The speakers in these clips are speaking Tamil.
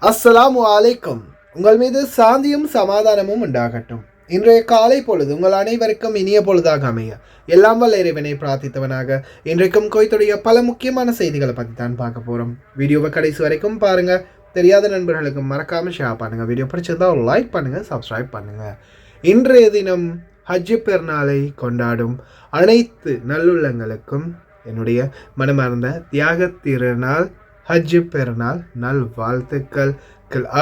அஸ்ஸலாமு அலைக்கும். உங்கள் மீது சாந்தியும் சமாதானமும் உண்டாகட்டும். இன்றைய காலை பொழுது உங்கள் அனைவருக்கும் இனிய பொழுதாக அமைய எல்லாம் வல்ல இறைவனை பிரார்த்தித்தவனாக இன்றைக்கும் குவைத்துடைய பல முக்கியமான செய்திகளை பற்றி தான் பார்க்க போகிறோம். வீடியோவை கடைசி வரைக்கும் பாருங்கள். தெரியாத நண்பர்களுக்கு மறக்காமல் ஷேர் பண்ணுங்கள். வீடியோ பிடிச்சிருந்தா ஒரு லைக் பண்ணுங்கள், சப்ஸ்கிரைப் பண்ணுங்கள். இன்றைய தினம் ஹஜ் பெருநாளை கொண்டாடும் அனைத்து நல்லுள்ளங்களுக்கும் என்னுடைய மனமார்ந்த தியாக திருநாள் ஹஜ் பெருநாள் நல் வாழ்த்துக்கள்.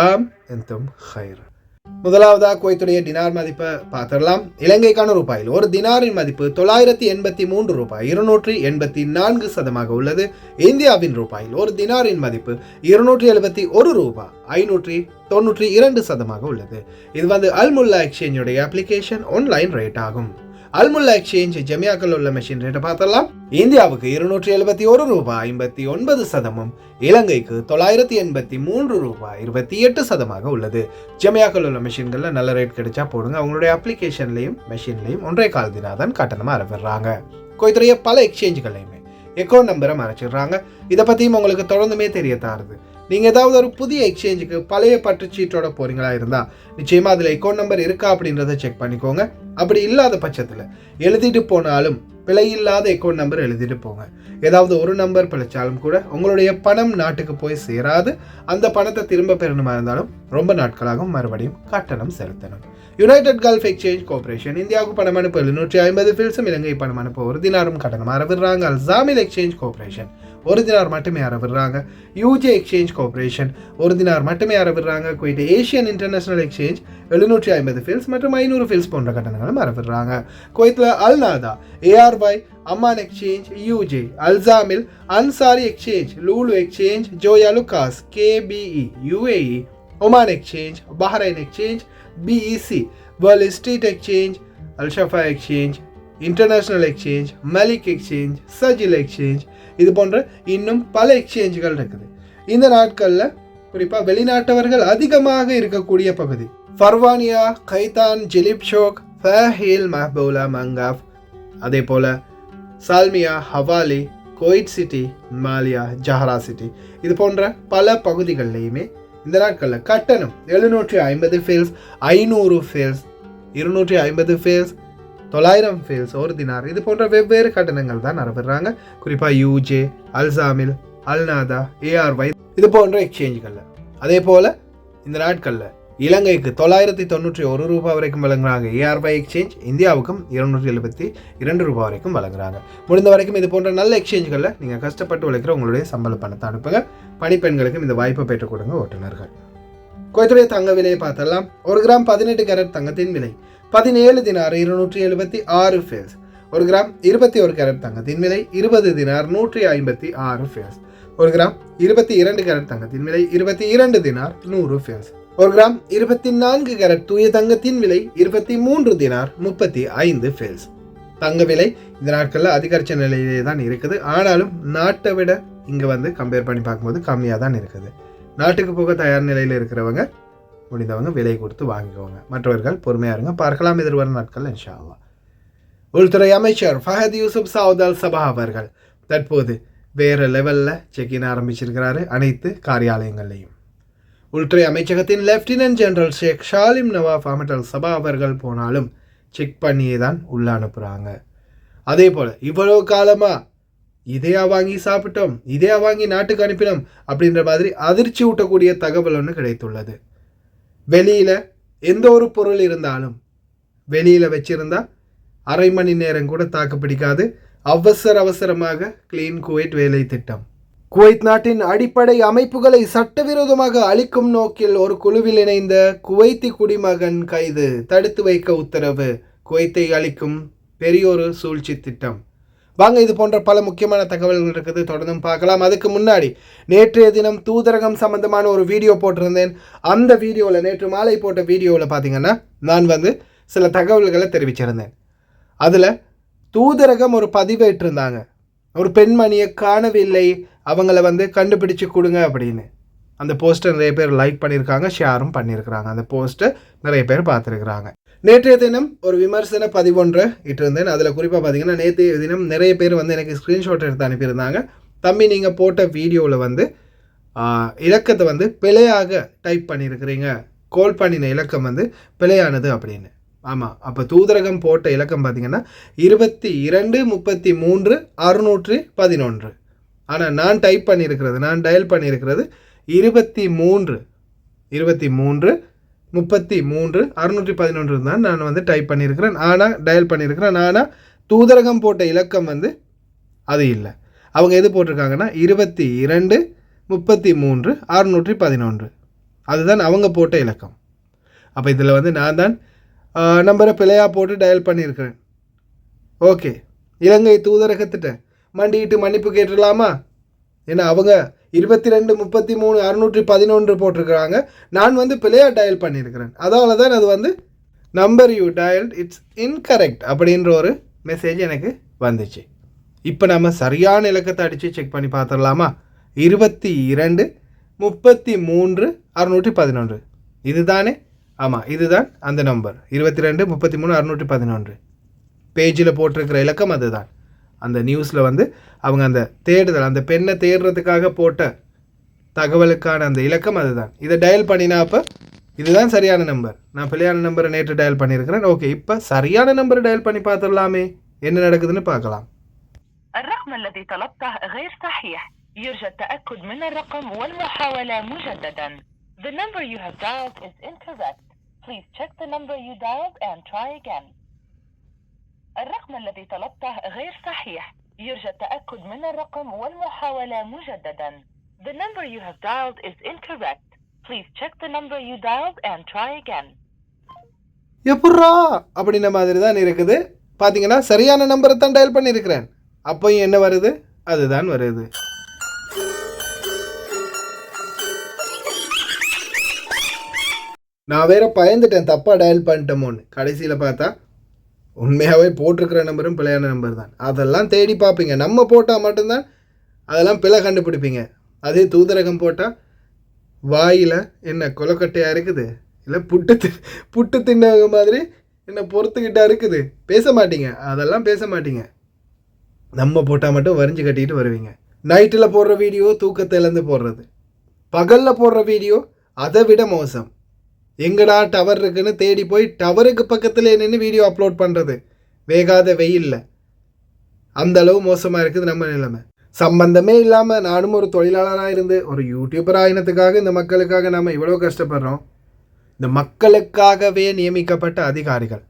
ஆம் என்றும் ஹைர். முதலாவதாக குவைத்துடைய டினார் மதிப்பை பார்த்துடலாம். இலங்கைக்கான ரூபாயில் ஒரு தினாரின் மதிப்பு 983 ரூபாய் 284 உள்ளது. இந்தியாவின் ரூபாயில் ஒரு தினாரின் மதிப்பு 271 ரூபாய் 592 உள்ளது. இது அல்முல்லா எக்ஸ்சேஞ்சுடைய அப்ளிகேஷன் ஆன்லைன் ரேட் ஆகும். அல்முல்லா எக்ஸ்சேஞ்ச் ஜமியாக்கள் உள்ள மெஷின் ரேட்டை பார்த்தலாம். இந்தியாவுக்கு 271 ரூபாய் 59, இலங்கைக்கு 983 ரூபாய் 28 உள்ளது. ஜமியாக்கள் உள்ள மெஷின்களில் நல்ல ரேட் கிடைச்சா போடுங்க. அவங்களுடைய அப்ளிகேஷன்லையும் மெஷின்லையும் 1.25 தினார் தான் கட்டணமாக அறவிடுறாங்க. குவைத்துடைய பல எக்ஸ்சேஞ்சுகள்லையுமே அக்கௌண்ட் நம்பரை மறைச்சிடுறாங்க. இதை பற்றியும் உங்களுக்கு தொடர்ந்துமே தெரிய தாருது. நீங்கள் ஏதாவது ஒரு புதிய எக்ஸ்சேஞ்சுக்கு பழைய பற்றுச்சீட்டோட போகிறீங்களா இருந்தால் நிச்சயமாக அதில் அக்கௌண்ட் நம்பர் இருக்கா அப்படின்றத செக் பண்ணிக்கோங்க. அப்படி இல்லாத பட்சத்தில் எழுதிட்டு போனாலும் பிழை இல்லாத அக்கௌண்ட் நம்பர் எழுதிட்டு போங்க. ஏதாவது ஒரு நம்பர் பிழைச்சாலும் கூட உங்களுடைய பணம் நாட்டுக்கு போய் சேராது. அந்த பணத்தை திரும்ப பெறணுமா இருந்தாலும் ரொம்ப நாட்களாகவும் மறுபடியும் கட்டணம் செலுத்தணும். யுனைடெட் கல்ஃப் எக்ஸ்சேஞ்ச் கோஆபரேஷன் இந்தியாவுக்கு பணம் அனுப்ப 750 ஃபில்ஸும் இலங்கை பணம் அனுப்ப 1 தினாரும் கட்டணம் அறவிடுறாங்க. அல்சாமில் எக்ஸ்சேஞ்ச் கோஆபரேஷன் 1 தினார் மட்டுமே அறவிடுறாங்க. யூஜே எக்ஸ்சேஞ்ச் கோஆபரேஷன் 1 தினார் மட்டுமே அறவிடுறாங்க. Kuwait Asian International Exchange 750 fils மற்றும் 500 ஃபில்ஸ் போன்ற கட்டணங்களும் அறவிடுறாங்க. குவைத்தில் அல்நாதா, ஏஆர்ஒய், அம்மான் எக்ஸ்சேஞ்ச், யூஜே, அல்சாமில் Ansari exchange, Lulu exchange, Joyalukkas, KPE, UAE, Oman exchange, Bahrain exchange, BEC, world street exchange, அல்ஷஃபா எக்ஸ்சேஞ்ச், இன்டர்நேஷனல் எக்ஸ்சேஞ்ச், மலிக் எக்ஸ்சேஞ்ச், சஜில் எக்ஸ்சேஞ்ச், இது போன்ற இன்னும் பல எக்ஸ்சேஞ்சுகள் இருக்குது. இந்த நாட்களில் குறிப்பாக வெளிநாட்டவர்கள் அதிகமாக இருக்கக்கூடிய பகுதி ஃபர்வானியா, கைதான், ஜிலிப் ஷோக், ஃபஹீல், மஹபூலா, மங்காஃப், அதே போல் Salmiya, Hawally, Kuwait city, Maliya, Jahra city, இது போன்ற பல பகுதிகளிலையுமே இந்த நாட்களில் கட்டணம் 750 fils, 500 fils, 250 fils, 900 fils, 1 dinar, இது போன்ற வெவ்வேறு கட்டணங்கள் தான் அறவிடுறாங்க. குறிப்பாக யூஜே, அல்சாமில், அல்நாதா, ஏஆர்ஒய், இது போன்ற எக்ஸ்சேஞ்சுகளில். அதே போல் இந்த நாட்களில் இலங்கைக்கு 991 ரூபாய் வரைக்கும் வழங்குறாங்க ஏஆர்ஒய் எக்ஸ்சேஞ்ச். இந்தியாவுக்கும் 272 ரூபாய் வரைக்கும் வழங்குறாங்க. முடிந்த வரைக்கும் இது போன்ற நல்ல எக்ஸ்சேஞ்சுகளில் நீங்கள் கஷ்டப்பட்டு உழைக்கிற உங்களுடைய சம்பள பணத்தை அனுப்புங்க. பணிப்பெண்களுக்கும் இந்த வாய்ப்பை பெற்றுக் கொடுங்க ஓட்டுநர்கள். குவைத்துடைய தங்க விலையை பார்த்தலாம். 1 கிராம் 18 கேரட் தங்கத்தின் விலை 17 தினார் 276 ஃபேஸ். 1 கிராம் 21 கேரட் தங்கத்தின் விலை 20 தினார் 156 ஃபேஸ். 1 கிராம் 22 கேரட் தங்கத்தின் விலை 22 தினார் 100 ஃபேஸ். 1 கிராம் 24 கேரட் தூய தங்கத்தின் விலை 23 தினார் 35 ஃபேஸ். தங்க விலை இந்த நாட்களில் அதிகரிச்ச நிலையிலே தான் இருக்குது. ஆனாலும் நாட்டை விட இங்கே கம்பேர் பண்ணி பார்க்கும்போது கம்மியாக தான் இருக்குது. நாட்டுக்கு போக தயார் நிலையில் இருக்கிறவங்க முடிந்தவங்க விலை கொடுத்து வாங்கிக்கோங்க. மற்றவர்கள் பொறுமையாக இருங்க. பார்க்கலாம் எதிர்வரும் நாட்கள் இன்ஷா அல்லாஹ். உள்துறை அமைச்சர் ஃபஹத் யூசுப் சவுத் அல் சபா அவர்கள் தற்போது வேறு லெவலில் செக்இன் ஆரம்பிச்சிருக்கிறாரு அனைத்து காரியாலயங்கள்லையும். உள்துறை அமைச்சகத்தின் லெப்டினன்ட் ஜெனரல் ஷேக் ஷாலிம் நவாஃப் அஹமத் அல் சபா அவர்கள் போனாலும் செக் பண்ணியே தான் உள்ள அனுப்புகிறாங்க. அதே போல் இவ்வளோ காலமாக இதையா வாங்கி சாப்பிட்டோம், இதையா வாங்கி நாட்டுக்கு அனுப்பினோம் அப்படின்ற மாதிரி அதிர்ச்சி ஊட்டக்கூடிய தகவல் ஒன்று கிடைத்துள்ளது. வெளியில் எந்த ஒரு பொருள் இருந்தாலும் வெளியில் வச்சிருந்தா அரை மணி நேரம் கூட தாக்கு பிடிக்காது. அவசரமாக கிளீன் குவைட் வேலை திட்டம். குவைத் நாட்டின் அடிப்படை அமைப்புகளை சட்டவிரோதமாக அழிக்கும் நோக்கில் ஒரு குழுவில் இணைந்த குவைத்தி குடிமகன் கைது, தடுத்து வைக்க உத்தரவு. குவைத்தை அழிக்கும் பெரியோரு சூழ்ச்சி திட்டம். வாங்க இது போன்ற பல முக்கியமான தகவல்கள் இருக்குது, தொடர்ந்தும் பார்க்கலாம். அதுக்கு முன்னாடி நேற்றைய தினம் தூதரகம் சம்பந்தமான ஒரு வீடியோ போட்டிருந்தேன். அந்த வீடியோவில் நேற்று மாலை போட்ட வீடியோவில் பார்த்தீங்கன்னா நான் சில தகவல்களை தெரிவிச்சிருந்தேன். அதில் தூதரகம் ஒரு பதிவேற்றிருந்தாங்க, ஒரு பெண்மணியை காணவில்லை, அவங்கள கண்டுபிடிச்சு கொடுங்க அப்படின்னு. அந்த போஸ்ட்டை நிறைய பேர் லைக் பண்ணியிருக்காங்க, ஷேரும் பண்ணியிருக்கிறாங்க. அந்த போஸ்ட்டை நிறைய பேர் பார்த்துருக்குறாங்க. நேற்றைய தினம் ஒரு விமர்சன பதிவொன்றை இட்டிருந்தேன். அதில் குறிப்பாக பார்த்தீங்கன்னா நேற்றைய தினம் நிறைய பேர் எனக்கு ஸ்க்ரீன்ஷாட் எடுத்து அனுப்பியிருந்தாங்க. தம்பி நீங்கள் போட்ட வீடியோவில் இலக்கத்தை வந்து பிழையாக டைப் பண்ணியிருக்கிறீங்க, கோல் பண்ணின இலக்கம் வந்து பிழையானது அப்படின்னு. ஆமாம், அப்போ தூதரகம் போட்ட இலக்கம் பார்த்தீங்கன்னா 22-33-611. ஆனால் நான் டைப் பண்ணியிருக்கிறது, நான் டயல் பண்ணியிருக்கிறது 23-33-611 தான் நான் வந்து டைப் பண்ணியிருக்கிறேன். ஆனால் டயல் பண்ணியிருக்கிறேன். ஆனால் தூதரகம் போட்ட இலக்கம் வந்து அது இல்லை. அவங்க எது போட்டிருக்காங்கன்னா 22-33-611, அதுதான் அவங்க போட்ட இலக்கம். அப்போ இதில் வந்து நான் தான் நம்பரை பிழையாக போட்டு டயல் பண்ணியிருக்கிறேன். ஓகே, இலங்கை தூதரகத்திட்ட மண்டிட்டு மன்னிப்பு கேட்டுடலாமா? ஏன்னா அவங்க 22-33-611 போட்டிருக்கிறாங்க, நான் வந்து பிழையாக டயல் பண்ணியிருக்கிறேன். அதனால தான் அது வந்து நம்பர் யூ டயல்ட் இட்ஸ் இன்கரெக்ட் அப்படின்ற ஒரு மெசேஜ் எனக்கு வந்துச்சு. இப்போ நம்ம சரியான இலக்கத்தை அடித்து செக் பண்ணி பார்த்துடலாமா? 22-33-611 இதுதானே? ஆமாம், இதுதான் அந்த நம்பர். 22-33-611 பேஜில் போட்டிருக்கிற இலக்கம் அதுதான். அந்த நியூஸில் வந்து அவங்க அந்த தேடுதல், அந்த பெண்ணை தேடுறதுக்காக போட்ட தகவலுக்கான அந்த இலக்கம் அதுதான். இதை டயல் பண்ணினா அப்போ இதுதான் சரியான நம்பர். நான் பிழையான நம்பரை நேற்று டயல் பண்ணியிருக்கிறேன். ஓகே, இப்போ சரியான நம்பரை டயல் பண்ணி பார்த்துடலாமே, என்ன நடக்குதுன்னு பார்க்கலாம். الرقم الذي طلبته غير صحيح. يرجى التأكد من الرقم والمحاولة مجددا. The number you have dialed is incorrect. Please check the number you dialed and try again. الرقم الذي طلبته غير صحيح. يرجى التأكد من الرقم والمحاولة مجددا. The number you have dialed is incorrect. Please check the number you dialed and try again. எப்பட்றா அப்படின்ன மாதிரி தான் இருக்குது. பார்த்தீங்கன்னா சரியான நம்பரை தான் டயல் பண்ணியிருக்கிறேன். அப்போயும் என்ன வருது? அதுதான் வருது. நான் வேற பயந்துட்டேன் தப்பாக டயல் பண்ணிட்டோமோன்னு. கடைசியில் பார்த்தா உண்மையாகவே போட்டிருக்கிற நம்பரும் பிழையான நம்பர் தான். அதெல்லாம் தேடி பார்ப்பீங்க. நம்ம போட்டால் மட்டும்தான் அதெல்லாம் பிழை கண்டுபிடிப்பீங்க. அதே தூதரகம் போட்டால் வாயில் என்ன கொலக்கட்டையாக இருக்குது, இல்லை புட்டு தின்னவங்க மாதிரி என்ன பொறுத்துக்கிட்டா இருக்குது, பேச மாட்டீங்க. அதெல்லாம் பேச மாட்டீங்க. நம்ம போட்டால் மட்டும் வரிஞ்சு கட்டிட்டு வருவீங்க. நைட்டில் போடுற வீடியோ தூக்கத்தை இழந்து போடுறது, பகலில் போடுற வீடியோ அதை விட மோசம். எங்கடா டவர் இருக்குன்னு தேடி போய் டவருக்கு பக்கத்தில் நின்று வீடியோ அப்லோட் பண்ணுறது வேகாத வெயிலில். அந்த அளவு மோசமாக இருக்குது நம்ம நிலைமை. சம்பந்தமே இல்லாமல் நானும் ஒரு தொழிலாளராக இருந்து ஒரு யூடியூபர் ஆயினத்துக்காக இந்த மக்களுக்காக நம்ம இவ்வளோ கஷ்டப்படுறோம். இந்த மக்களுக்காகவே நியமிக்கப்பட்ட அதிகாரிகள்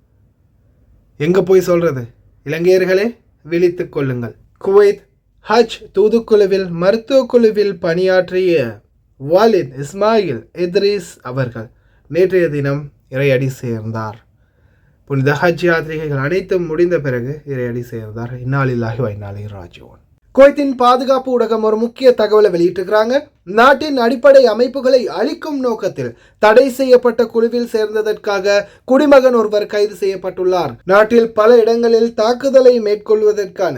எங்கே போய் சொல்கிறது? இலங்கையர்களே விழித்து கொள்ளுங்கள். குவைத் ஹஜ் தூதுக்குழுவில் மருத்துவ குழுவில் பணியாற்றிய வாலித் இஸ்மாயில் இத்ரீஸ் அவர்கள் நேற்றைய தினம் இறையடி சேர்ந்தார். புனித ஹஜ் யாத்திரைகள் அனைத்தும் முடிந்த பிறகு இறையடி சேர்ந்தார். இன்னாலில்லாஹி வ இன்னா இலைஹி ராஜிஊன். குவைத்தின் பாதுகாப்பு ஊடகம் ஒரு முக்கிய தகவலை வெளியிட்டிருக்கிறாங்க. நாட்டின் அடிப்படை அமைப்புகளை அழிக்கும் நோக்கத்தில் தடை செய்யப்பட்ட குழுவில் சேர்ந்ததற்காக குடிமகன் ஒருவர் கைது செய்யப்பட்டுள்ளார். நாட்டில் பல இடங்களில் தாக்குதலை மேற்கொள்வதற்கான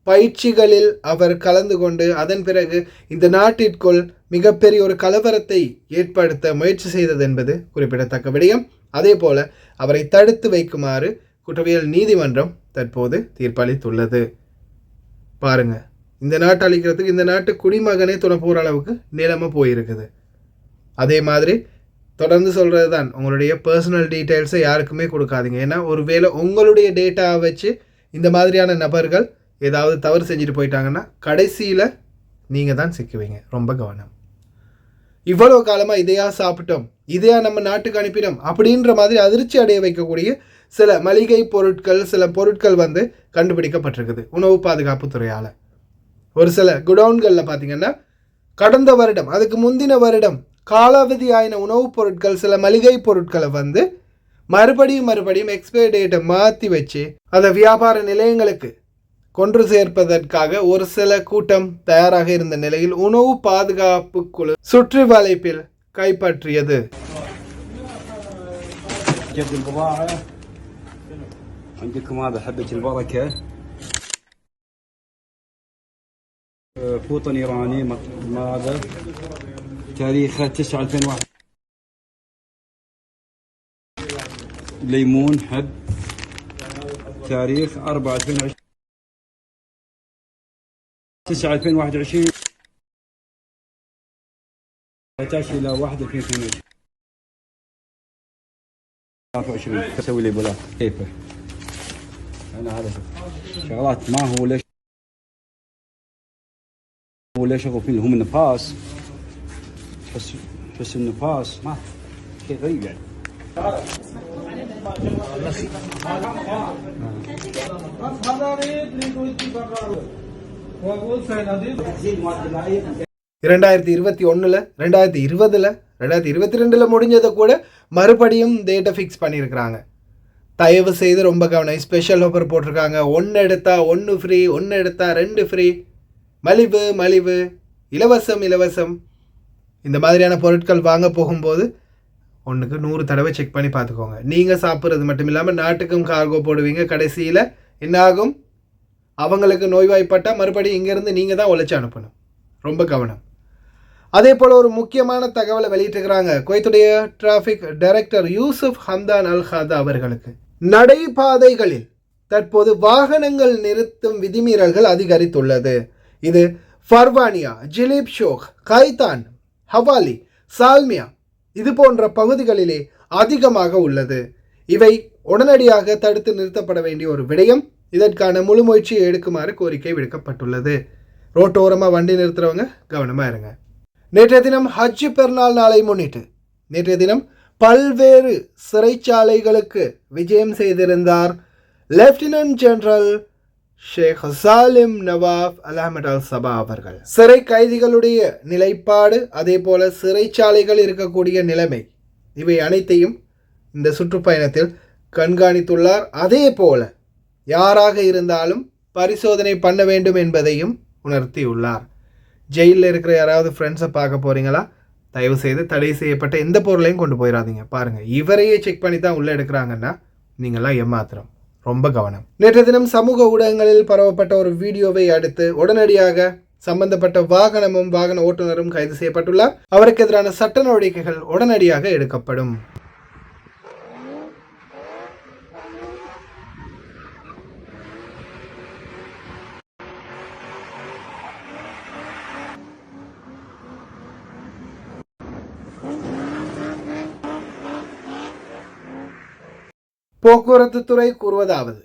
பயிற்சிகளில் அவர் கலந்து கொண்டு அதன் பிறகு இந்த நாட்டிற்குள் மிகப்பெரிய ஒரு கலவரத்தை ஏற்படுத்த முயற்சி செய்தது என்பது குறிப்பிடத்தக்க விடயம். அதே போல அவரை தடுத்து வைக்குமாறு குற்றவியல் நீதிமன்றம் தற்போது தீர்ப்பளித்துள்ளது. பாருங்க, இந்த நாட்டை அழிக்கிறதுக்கு இந்த நாட்டு குடிமகனே துணை போகிற அளவுக்கு நிலைமை போயிருக்குது. அதே மாதிரி தொடர்ந்து சொல்கிறது தான், உங்களுடைய பர்சனல் டீட்டெயில்ஸை யாருக்குமே கொடுக்காதீங்க. ஏன்னா ஒருவேளை உங்களுடைய டேட்டாவை வச்சு இந்த மாதிரியான நபர்கள் ஏதாவது தவறு செஞ்சுட்டு போயிட்டாங்கன்னா கடைசியில் நீங்கள் தான் சிக்குவீங்க. ரொம்ப கவனம். இவ்வளோ காலமாக இதையா சாப்பிட்டோம், இதையா நம்ம நாட்டுக்கு அனுப்பினோம் அப்படின்ற மாதிரி அதிர்ச்சி அடைய வைக்கக்கூடிய சில மளிகை பொருட்கள், சில பொருட்கள் வந்து கண்டுபிடிக்கப்பட்டிருக்குது உணவு பாதுகாப்பு துறையால். ஒரு சில குடவுன்களில் பார்த்திங்கன்னா கடந்த வருடம், அதுக்கு முந்தின வருடம் காலாவதி ஆயின உணவுப் பொருட்கள், சில மளிகை பொருட்களை வந்து மறுபடியும் எக்ஸ்பைரி டேட்டை மாற்றி வச்சு அதை வியாபார நிலையங்களுக்கு கொன்று சேர்ப்பதற்காக ஒரு சில கூட்டம் தயாராக இருந்த நிலையில் உணவு பாதுகாப்பு குழு சுற்றி வளைப்பில் கைப்பற்றியது. عندكم هذا حبة البركة فوطن إيراني هذا تاريخه 9/2001. ليمون حب تاريخ 4/2020 9/2021. 13 إلى 1 2022 23 تسوي لي بلاك كيفه. أنا عارف شغلات ما هو ليش شغل فيه هم النفاس تحس النفاس ما شيء غريب يعني. இரண்டாயிரத்தி 2021 2020 2022 முடிஞ்சதை கூட மறுபடியும் டேட்டை ஃபிக்ஸ் பண்ணியிருக்கிறாங்க. தயவு செய்து ரொம்ப கவனம். ஸ்பெஷல் ஆஃபர் போட்டிருக்காங்க. 1 எடுத்தா 1 ஃப்ரீ, 1 எடுத்தா 2 ஃப்ரீ, மலிவு இலவசம். இந்த மாதிரியான பொருட்கள் வாங்க போகும்போது ஒன்றுக்கு 100 தடவை செக் பண்ணி பார்த்துக்கோங்க. நீங்கள் சாப்பிட்றது மட்டும் இல்லாமல் நாட்டுக்கும் கார்கோ போடுவீங்க. கடைசியில் என்ன ஆகும்? அவங்களுக்கு நோய்வாய்ப்பட்டால் மறுபடியும் இங்கேருந்து நீங்கள் தான் உழைச்சி அனுப்பணும். ரொம்ப கவனம். அதே போல் ஒரு முக்கியமான தகவலை வெளியிட்டிருக்கிறாங்க குவைத்துடைய டிராஃபிக் டைரக்டர் யூசுப் ஹம்தான் அல் ஹாதா அவர்களுக்கு. நடைபாதைகளில் தற்போது வாகனங்கள் நிறுத்தும் விதிமீறல்கள் அதிகரித்துள்ளது. இது ஃபர்வானியா, ஜிலிப் ஷோக், கைதான், ஹவாலி, சால்மியா இது போன்ற பகுதிகளிலே அதிகமாக உள்ளது. இவை உடனடியாக தடுத்து நிறுத்தப்பட வேண்டிய ஒரு விடயம். இதற்கான முழு முயற்சியை எடுக்குமாறு கோரிக்கை விடுக்கப்பட்டுள்ளது. ரோட்டோரமாக வண்டி நிறுத்துறவங்க கவனமாக இருங்க. நேற்றைய தினம் ஹஜ் பெருநாள் நாளை முன்னிட்டு நேற்றைய தினம் பல்வேறு சிறைச்சாலைகளுக்கு விஜயம் செய்திருந்தார் லெப்டினன்ட் ஜெனரல் ஷேக் சாலிம் நவாப் அல் அஹமத் அல் சபா அவர்கள். சிறை கைதிகளுடைய நிலைப்பாடு, அதே போல சிறைச்சாலைகள் இருக்கக்கூடிய நிலைமை, இவை அனைத்தையும் இந்த சுற்றுப்பயணத்தில் கண்காணித்துள்ளார். அதே போல யாராக இருந்தாலும் பரிசோதனை பண்ண வேண்டும் என்பதையும் உணர்த்தியுள்ளார். ஜெயிலில் இருக்கிற யாராவது ஃப்ரெண்ட்ஸை பார்க்க போகிறீங்களா? தயவு செய்து தடை செய்யப்பட்ட எந்த பொருளையும் கொண்டு போயிடாதீங்க. பாருங்கள், இவரையே செக் பண்ணி தான் உள்ளே எடுக்கிறாங்கன்னா நீங்களாம் ஏமாத்திரம். ரொம்ப கவனம். நேற்று தினம் சமூக ஊடகங்களில் பரவப்பட்ட ஒரு வீடியோவை அடுத்து உடனடியாக சம்பந்தப்பட்ட வாகனமும் வாகன ஓட்டுநரும் கைது செய்யப்பட்டுள்ளார். அவருக்கு எதிரான சட்ட நடவடிக்கைகள் உடனடியாக எடுக்கப்படும். போக்குவரத்து துறை கூறுவதாவது,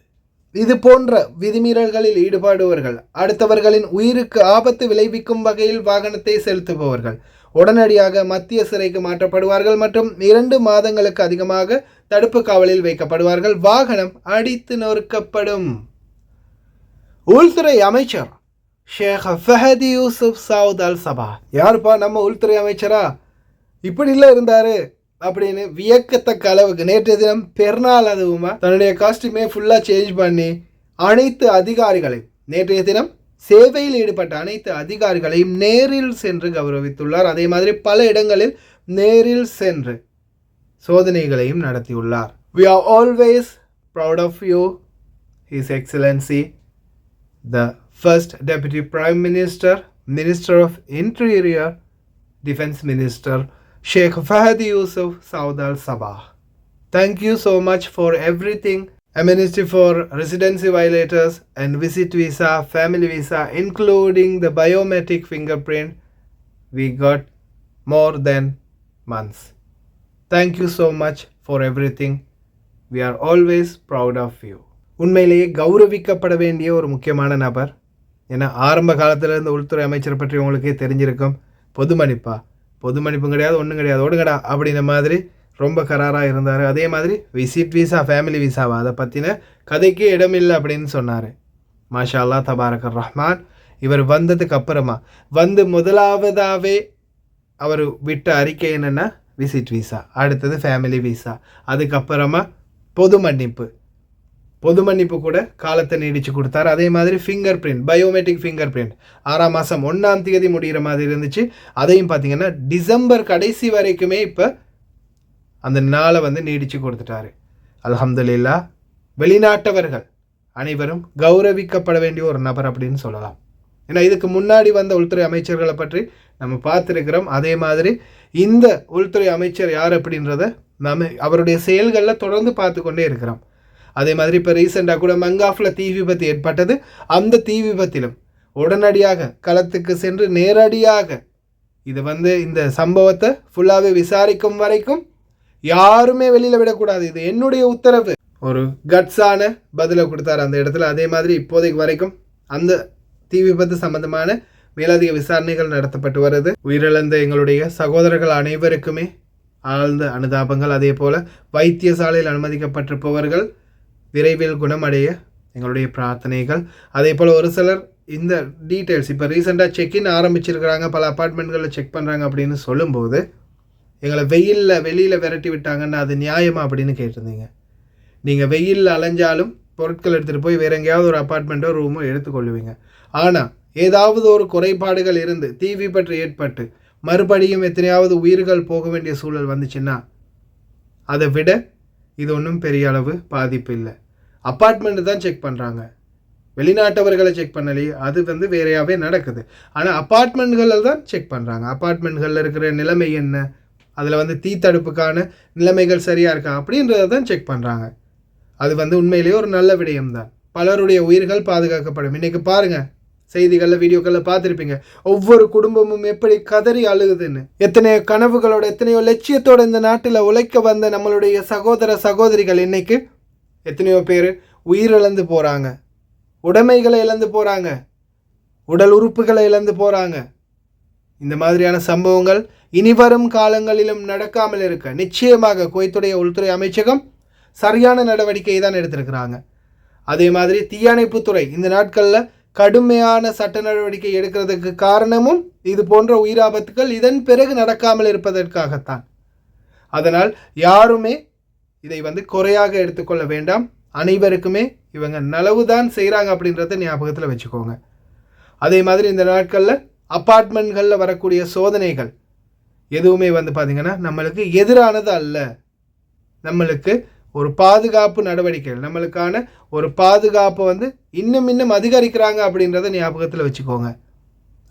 இது போன்ற விதிமீறல்களில் ஈடுபடுபவர்கள், அடுத்தவர்களின் உயிருக்கு ஆபத்து விளைவிக்கும் வகையில் வாகனத்தை செலுத்துபவர்கள் உடனடியாக மத்திய சிறைக்கு மாற்றப்படுவார்கள் மற்றும் 2 மாதங்களுக்கு அதிகமாக தடுப்பு காவலில் வைக்கப்படுவார்கள். வாகனம் அடித்து நொறுக்கப்படும். உள்துறை அமைச்சர் ஷேக் ஃபஹதி யூசுப் சவுத் அல் சபா. யாருப்பா நம்ம உள்துறை அமைச்சரா? இப்படிலாம் இருந்தாரு அப்படின்னு வியக்கத்தக்க அளவுக்கு நேற்றைய தினம் பெருநாள் அதுவுமா தன்னுடைய காஸ்டியூமே ஃபுல்லாக சேஞ்ச் பண்ணி அனைத்து அதிகாரிகளையும், நேற்றைய தினம் சேவையில் ஈடுபட்ட அனைத்து அதிகாரிகளையும் நேரில் சென்று கௌரவித்துள்ளார். அதே மாதிரி பல இடங்களில் நேரில் சென்று சோதனைகளையும் நடத்தியுள்ளார். We are always proud of you, His Excellency, the First Deputy Prime Minister, Minister of Interior, Defense Minister, Sheikh Fahdi Yusuf Saud Al Sabah. Thank you so much for everything. Amnesty for residency violators and visit visa, family visa, including the biometric fingerprint. We got more than months. Thank you so much for everything. We are always proud of you. உண்மையிலேயே கௌரவிக்கப்பட வேண்டிய ஒரு முக்கியமான நபர். ஏன்னா ஆரம்ப காலத்தில் இருந்த உள்துறை அமைச்சர் பற்றி உங்களுக்கே தெரிஞ்சிருக்கும். பொது மன்னிப்பும் கிடையாது, ஒன்றும் கிடையாது, ஓடுங்கடா அப்படின்ற மாதிரி ரொம்ப கராராக இருந்தார். அதே மாதிரி விசிட் விசா, ஃபேமிலி விசாவா, அதை பற்றின கதைக்கே இடமில்லை அப்படின்னு சொன்னார். மாஷா அல்லா தபாரக் ரஹ்மான். இவர் வந்ததுக்கு அப்புறமா முதலாவதாகவே அவர் விட்ட அறிக்கை என்னென்னா விசிட் விசா, அடுத்தது ஃபேமிலி விசா, அதுக்கப்புறமா பொது மன்னிப்பு கூட காலத்தை நீடித்து கொடுத்தார். அதே மாதிரி finger print, biometric finger print 6ஆம் மாதம் 1ஆம் தேதி முடிகிற மாதிரி இருந்துச்சு. அதையும் பார்த்திங்கன்னா டிசம்பர் கடைசி வரைக்குமே இப்போ அந்த நாளை நீடித்து கொடுத்துட்டாரு. அல்ஹம்துலில்லாஹ். வெளிநாட்டவர்கள் அனைவரும் கௌரவிக்கப்பட வேண்டிய ஒரு நபர் அப்படின்னு சொல்லலாம். ஏன்னா இதுக்கு முன்னாடி வந்த உள்துறை அமைச்சர்களை பற்றி நம்ம பார்த்துருக்கிறோம். அதே மாதிரி இந்த உள்துறை அமைச்சர் யார் அப்படின்றத நம்ம அவருடைய செயல்களில் தொடர்ந்து பார்த்து கொண்டே இருக்கிறோம். அதே மாதிரி இப்போ ரீசெண்டாக கூட மங்காஃபில் தீ விபத்து ஏற்பட்டது. அந்த தீ விபத்திலும் உடனடியாக களத்துக்கு சென்று நேரடியாக இது இந்த சம்பவத்தை ஃபுல்லாகவே விசாரிக்கும் வரைக்கும் யாருமே வெளியில் விடக்கூடாது, இது என்னுடைய உத்தரவு. ஒரு கட்ஸான பதிலை கொடுத்தாரு அந்த இடத்துல. அதே மாதிரி இப்போதைக்கு வரைக்கும் அந்த தீ விபத்து சம்பந்தமான மேலதிக விசாரணைகள் நடத்தப்பட்டு வருது. உயிரிழந்த எங்களுடைய சகோதரர்கள் அனைவருக்குமே ஆழ்ந்த அனுதாபங்கள். அதே போல் வைத்தியசாலையில் அனுமதிக்கப்பட்டிருப்பவர்கள் விரைவில் குணமடைய எங்களுடைய பிரார்த்தனைகள். அதே போல் ஒரு சிலர் இந்த டீட்டெயில்ஸ் இப்போ ரீசெண்டாக செக்இன் ஆரம்பிச்சிருக்கிறாங்க, பல அப்பார்ட்மெண்ட்களில் செக் பண்ணுறாங்க அப்படின்னு சொல்லும்போது எங்களை வெளியில் விரட்டி விட்டாங்கன்னு அது நியாயமா அப்படின்னு கேட்டிருந்தீங்க. நீங்கள் வெயிலில் அலைஞ்சாலும் பொருட்கள் எடுத்துகிட்டு போய் வேறு எங்கேயாவது ஒரு அப்பார்ட்மெண்ட்டோ ரூமோ எடுத்துக்கொள்ளுவீங்க. ஆனால் ஏதாவது ஒரு குறைபாடுகள் இருந்து தீ விபத்து ஏற்பட்டு மறுபடியும் எத்தனையாவது உயிர்கள் போக வேண்டிய சூழல் வந்துச்சுன்னா அதை விட இது ஒன்றும் பெரிய அளவு பாதிப்பு இல்லை. அப்பார்ட்மெண்ட்டு தான் செக் பண்ணுறாங்க, வெளிநாட்டவர்களை செக் பண்ணலையே, அது வேறையாகவே நடக்குது. ஆனால் அப்பார்ட்மெண்ட்களில் தான் செக் பண்ணுறாங்க. அப்பார்ட்மெண்ட்களில் இருக்கிற நிலைமை என்ன, அதில் தீ தடுப்புக்கான நிலைமைகள் சரியாக இருக்கா அப்படின்றத தான் செக் பண்ணுறாங்க. அது உண்மையிலேயே ஒரு நல்ல விடயம்தான். பலருடைய உயிர்கள் பாதுகாக்கப்படும். இன்றைக்கி பாருங்கள், செய்திகளில் வீடியோக்களில் பார்த்துருப்பீங்க, ஒவ்வொரு குடும்பமும் எப்படி கதறி அழுகுதுன்னு. எத்தனையோ கனவுகளோட எத்தனையோ லட்சியத்தோட இந்த நாட்டில் உழைக்க வந்த நம்மளுடைய சகோதர சகோதரிகள் இன்னைக்கு எத்தனையோ பேர் உயிரிழந்து போகிறாங்க, உடைமைகளை இழந்து போகிறாங்க, உடல் உறுப்புகளை இழந்து போகிறாங்க. இந்த மாதிரியான சம்பவங்கள் இனிவரும் காலங்களிலும் நடக்காமல் இருக்க நிச்சயமாக குவைத்துடைய உள்துறை அமைச்சகம் சரியான நடவடிக்கையை தான் எடுத்திருக்கிறாங்க. அதே மாதிரி தீயணைப்புத்துறை இந்த நாட்களில் கடுமையான சட்ட நடவடிக்கை எடுக்கிறதுக்கு காரணமும் இது போன்ற உயிராபத்துக்கள் இதன் பிறகு நடக்காமல் இருப்பதற்காகத்தான். அதனால் யாருமே இதை குறையாக எடுத்துக்கொள்ள வேண்டாம். அனைவருக்குமே இவங்க நலவுதான் செய்கிறாங்க அப்படின்றத ஞாபகத்தில் வச்சுக்கோங்க. அதே மாதிரி இந்த நாட்களில் அப்பார்ட்மெண்ட்களில் வரக்கூடிய சோதனைகள் எதுவுமே பார்த்திங்கன்னா நம்மளுக்கு எதிரானது அல்ல. நம்மளுக்கு ஒரு பாதுகாப்பு நடவடிக்கைகள், நம்மளுக்கான ஒரு பாதுகாப்பை இன்னும் அதிகரிக்கிறாங்க அப்படின்றத ஞாபகத்தில் வச்சுக்கோங்க.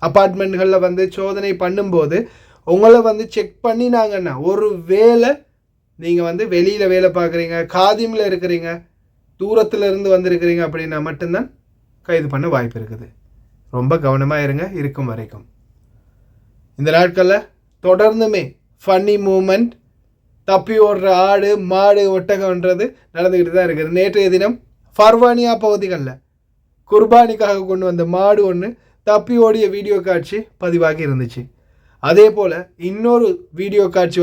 அப்பார்ட்மெண்ட்களில் சோதனை பண்ணும்போது உங்களை செக் பண்ணினாங்கன்னா, ஒரு வேளை நீங்கள் வெளியில் வேலை பார்க்குறீங்க, காதிமில் இருக்கிறீங்க, தூரத்தில் இருந்து வந்திருக்கிறீங்க அப்படின்னா மட்டும்தான் கைது பண்ண வாய்ப்பு இருக்குது. ரொம்ப கவனமாக இருங்க இருக்கும் வரைக்கும். இந்த நாட்களில் தொடர்ந்துமே ஃபன்னி மூமெண்ட், தப்பி ஓடுற ஆடு மாடு ஒட்டகம்ன்றது நடந்துக்கிட்டு தான் இருக்குது. நேற்றைய தினம் ஃபர்வானியா பகுதிகளில் குர்பானிக்காக கொண்டு வந்த மாடு ஒன்று தப்பி ஓடிய வீடியோ காட்சி பதிவாகி இருந்துச்சு. அதே போல் இன்னொரு வீடியோ காட்சி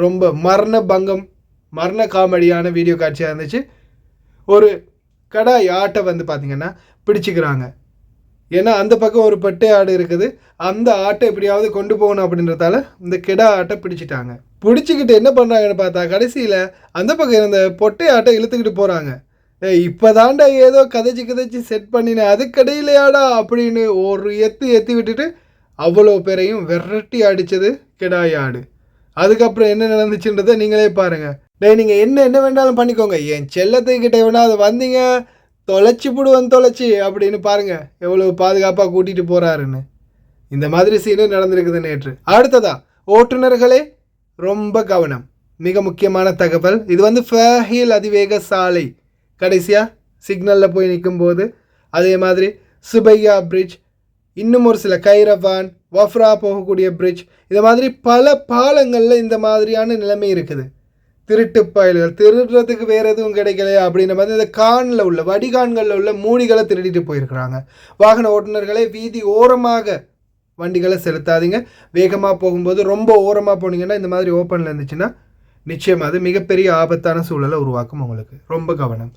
ரொம்ப மரண காமெடியான வீடியோ காட்சியாக இருந்துச்சு. ஒரு கடாய் ஆட்டை பார்த்திங்கன்னா பிடிச்சிக்கிறாங்க. ஏன்னா அந்த பக்கம் ஒரு பெட்டை ஆடு இருக்குது, அந்த ஆட்டை எப்படியாவது கொண்டு போகணும் அப்படின்றதால இந்த கெடா ஆட்டை பிடிச்சிட்டாங்க. பிடிச்சிக்கிட்டு என்ன பண்ணுறாங்கன்னு பார்த்தா கடைசியில் அந்த பக்கம் இருந்த பொட்டை ஆட்டை இழுத்துக்கிட்டு போகிறாங்க. இப்போ தாண்டா ஏதோ கதைச்சி செட் பண்ணின அதுக்கடையிலையாடா அப்படின்னு ஒரு எத்தி விட்டுட்டு அவ்வளோ பேரையும் விரட்டி அடித்தது கெடாய் ஆடு. அதுக்கப்புறம் என்ன நடந்துச்சுன்றதை நீங்களே பாருங்கள். நீங்கள் என்ன வேண்டாலும் பண்ணிக்கோங்க, என் செல்லத்துக்கிட்ட வேணா அது வந்தீங்க தொலைச்சி அப்படின்னு பாருங்கள் எவ்வளோ பாதுகாப்பாக கூட்டிகிட்டு போகிறாருன்னு. இந்த மாதிரி சீனும் நடந்திருக்குது நேற்று. அடுத்ததா ஓட்டுநர்களே ரொம்ப கவனம், மிக முக்கியமான தகவல். இது ஃபஹீல் அதிவேக சாலை கடைசியாக சிக்னலில் போய் நிற்கும்போது, அதே மாதிரி சுபையா பிரிட்ஜ், இன்னும் ஒரு சில கைரவான் வஃப்ரா போகக்கூடிய பிரிட்ஜ், இது மாதிரி பல பாலங்களில் இந்த மாதிரியான நிலைமை இருக்குது. திருட்டு பயல்கள் திருடுறதுக்கு வேறு எதுவும் கிடைக்கலையா அப்படின்ற மாதிரி இந்த கானில் உள்ள வடிகான்களில் உள்ள மூடிகளை திருடிட்டு போயிருக்கிறாங்க. வாகன ஓட்டுநர்களே வீதி ஓரமாக வண்டிகளை செலுத்தாதீங்க. வேகமாக போகும்போது ரொம்ப ஓரமாக போனீங்கன்னா இந்த மாதிரி ஓப்பனில் இருந்துச்சுன்னா நிச்சயமாக அது மிகப்பெரிய ஆபத்தான சூழலை உருவாக்கும். உங்களுக்கு ரொம்ப கவனம்.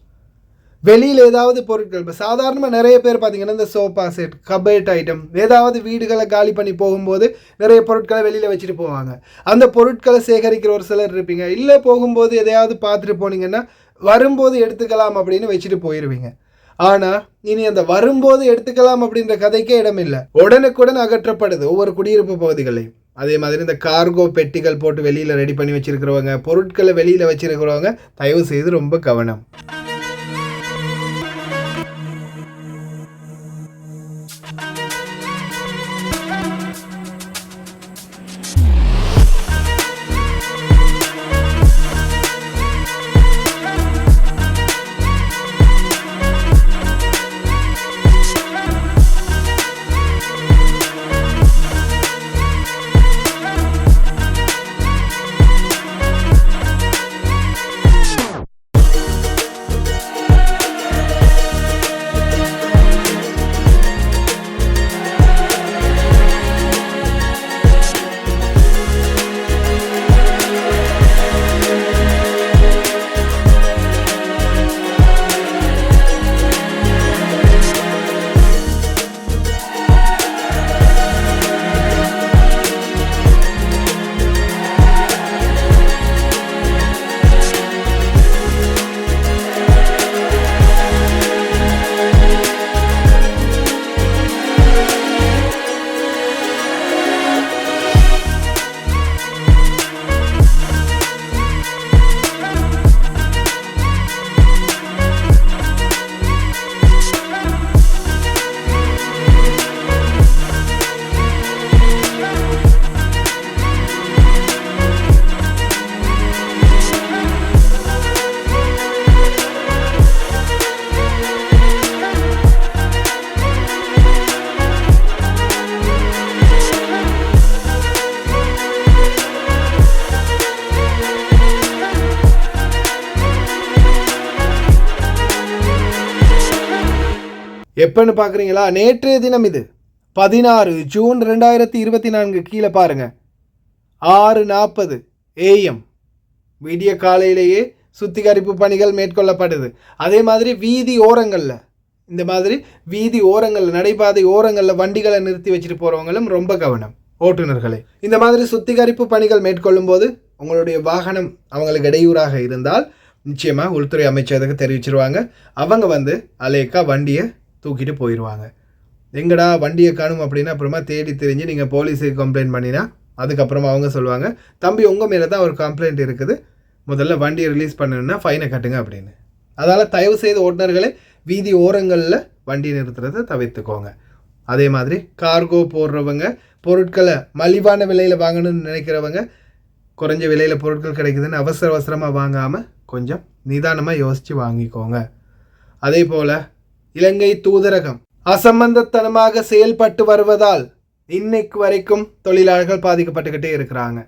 வெளியில் ஏதாவது பொருட்கள், இப்போ சாதாரணமாக நிறைய பேர் பார்த்திங்கன்னா இந்த சோஃபா செட், கபேட் ஐட்டம், ஏதாவது வீடுகளை காலி பண்ணி போகும்போது நிறைய பொருட்களை வெளியில் வச்சுட்டு போவாங்க. அந்த பொருட்களை சேகரிக்கிற ஒரு சிலர் இருப்பீங்க. இல்லை போகும்போது எதையாவது பார்த்துட்டு போனீங்கன்னா வரும்போது எடுத்துக்கலாம் அப்படின்னு வச்சுட்டு போயிடுவீங்க. ஆனால் இனி அந்த வரும்போது எடுத்துக்கலாம் அப்படின்ற கதைக்கே இடமில்லை. உடனுக்குடன் அகற்றப்படுது ஒவ்வொரு குடியிருப்பு பகுதிகளையும். அதே மாதிரி இந்த கார்கோ பெட்டிகள் போட்டு வெளியில் ரெடி பண்ணி வச்சுருக்கிறவங்க, பொருட்களை வெளியில் வச்சுருக்கிறவங்க தயவு செய்து ரொம்ப கவனம். எப்பன்னு பார்க்குறீங்களா? நேற்றைய தினம் இது 16 ஜூன் 2024 கீழே பாருங்க 6:40 AM விடிய காலையிலேயே சுத்திகரிப்பு பணிகள் மேற்கொள்ளப்படுது. அதே மாதிரி வீதி ஓரங்களில் இந்த மாதிரி வீதி ஓரங்களில் நடைபாதை ஓரங்களில் வண்டிகளை நிறுத்தி வச்சுட்டு போகிறவங்களும் ரொம்ப கவனம் ஓட்டுநர்களே. இந்த மாதிரி சுத்திகரிப்பு பணிகள் மேற்கொள்ளும் போது உங்களுடைய வாகனம் அவங்களுக்கு இடையூறாக இருந்தால் நிச்சயமாக உள்துறை அமைச்சருக்கு தெரிவிச்சிருவாங்க. அவங்க அலேக்கா வண்டியை தூக்கிட்டு போயிடுவாங்க. எங்கடா வண்டியை காணும் அப்படின்னா அப்புறமா தேடி தெரிஞ்சு நீங்கள் போலீஸுக்கு கம்ப்ளைண்ட் பண்ணினா அதுக்கப்புறமா அவங்க சொல்லுவாங்க, தம்பி உங்கள் மேலே தான் ஒரு கம்ப்ளைண்ட் இருக்குது, முதல்ல வண்டியை ரிலீஸ் பண்ணணுன்னா ஃபைனை கட்டுங்க அப்படின்னு. அதனால் தயவு செய்து ஓட்டுநர்களே வீதி ஓரங்களில் வண்டி நிறுத்துறதை தவிர்த்துக்கோங்க. அதே மாதிரி கார்கோ போடுறவங்க, பொருட்களை மலிவான விலையில் வாங்கணும்னு நினைக்கிறவங்க, குறைஞ்ச விலையில் பொருட்கள் கிடைக்குதுன்னு அவசரமாக வாங்காமல் கொஞ்சம் நிதானமாக யோசித்து வாங்கிக்கோங்க. அதே போல் இலங்கை தூதரகம் அசம்பந்தத்தனமாக செயல்பட்டு வருவதால் இன்னைக்கு வரைக்கும் தொழிலாளர்கள் பாதிக்கப்பட்டுக்கிட்டே இருக்கிறாங்க.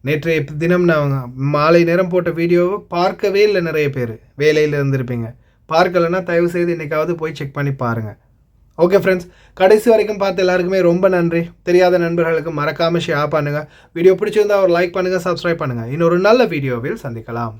நேற்றைய தினம் நான் மாலை நேரம் போட்ட வீடியோவை பார்க்கவே இல்லை. நிறைய பேர் வேலையில் இருந்திருப்பீங்க. பார்க்கலைன்னா தயவு செய்து இன்றைக்காவது போய் செக் பண்ணி பாருங்கள். ஓகே ஃப்ரெண்ட்ஸ், கடைசி வரைக்கும் பார்த்து எல்லாருக்குமே ரொம்ப நன்றி. தெரியாத நண்பர்களுக்கு மறக்காமல் ஷேர் பண்ணுங்கள். வீடியோ பிடிச்சிருந்தா ஒரு லைக் பண்ணுங்கள், சப்ஸ்கிரைப் பண்ணுங்கள். இன்னொரு நல்ல வீடியோவில் சந்திக்கலாம்.